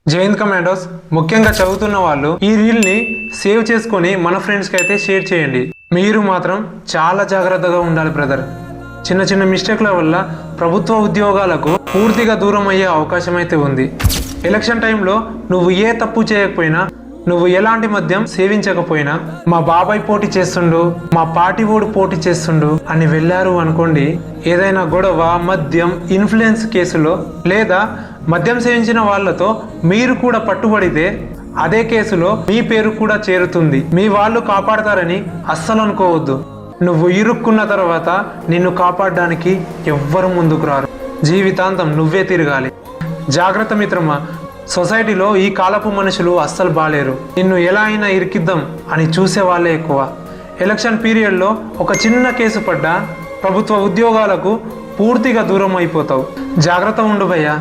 Jain commandos ముఖ్యంగా చదువుతున్న వాళ్ళు ఈ రీల్ ని సేవ్ చేసుకొని మన ఫ్రెండ్స్ కి అయితే షేర్ చేయండి. మీరు మాత్రం చాలా జాగ్రత్తగా ఉండాలి బ్రదర్. చిన్న చిన్న మిస్టేక్ల వల్ల ప్రభుత్వ ఉద్యోగాలకు పూర్తిగా దూరం అయ్యే అవకాశం అయితే ఉంది. ఎలక్షన్ టైంలో నువ్వు ఏ తప్పు చేయకపోయినా, నువ్వు ఎలాంటి మద్యం సేవించకపోయినా, మా బాబాయ్ పోటీ చేస్తుండు, మా పార్టీ ఓడు పోటీ చేస్తుండు అని వెళ్ళారు అనుకోండి, ఏదైనా గొడవ, మద్యం, ఇన్ఫ్లుయెన్స్ కేసులో లేదా మద్యం సేవించిన వాళ్ళతో మీరు కూడా పట్టుబడితే అదే కేసులో మీ పేరు కూడా చేరుతుంది. మీ వాళ్ళు కాపాడతారని అస్సలు అనుకోవద్దు. నువ్వు ఇరుక్కున్న తర్వాత నిన్ను కాపాడడానికి ఎవ్వరు ముందుకు రారు. జీవితాంతం నువ్వే తిరగాలి. జాగ్రత్త మిత్రమా, సొసైటీలో ఈ కాలపు మనుషులు అస్సలు బాలేరు. నిన్ను ఎలా అయినా ఇరికిద్దాం అని చూసే వాళ్ళే ఎక్కువ. ఎలక్షన్ పీరియడ్లో ఒక చిన్న కేసు పడ్డా ప్రభుత్వ ఉద్యోగాలకు పూర్తిగా దూరం అయిపోతావు. జాగ్రత్త ఉండు భయ్యా.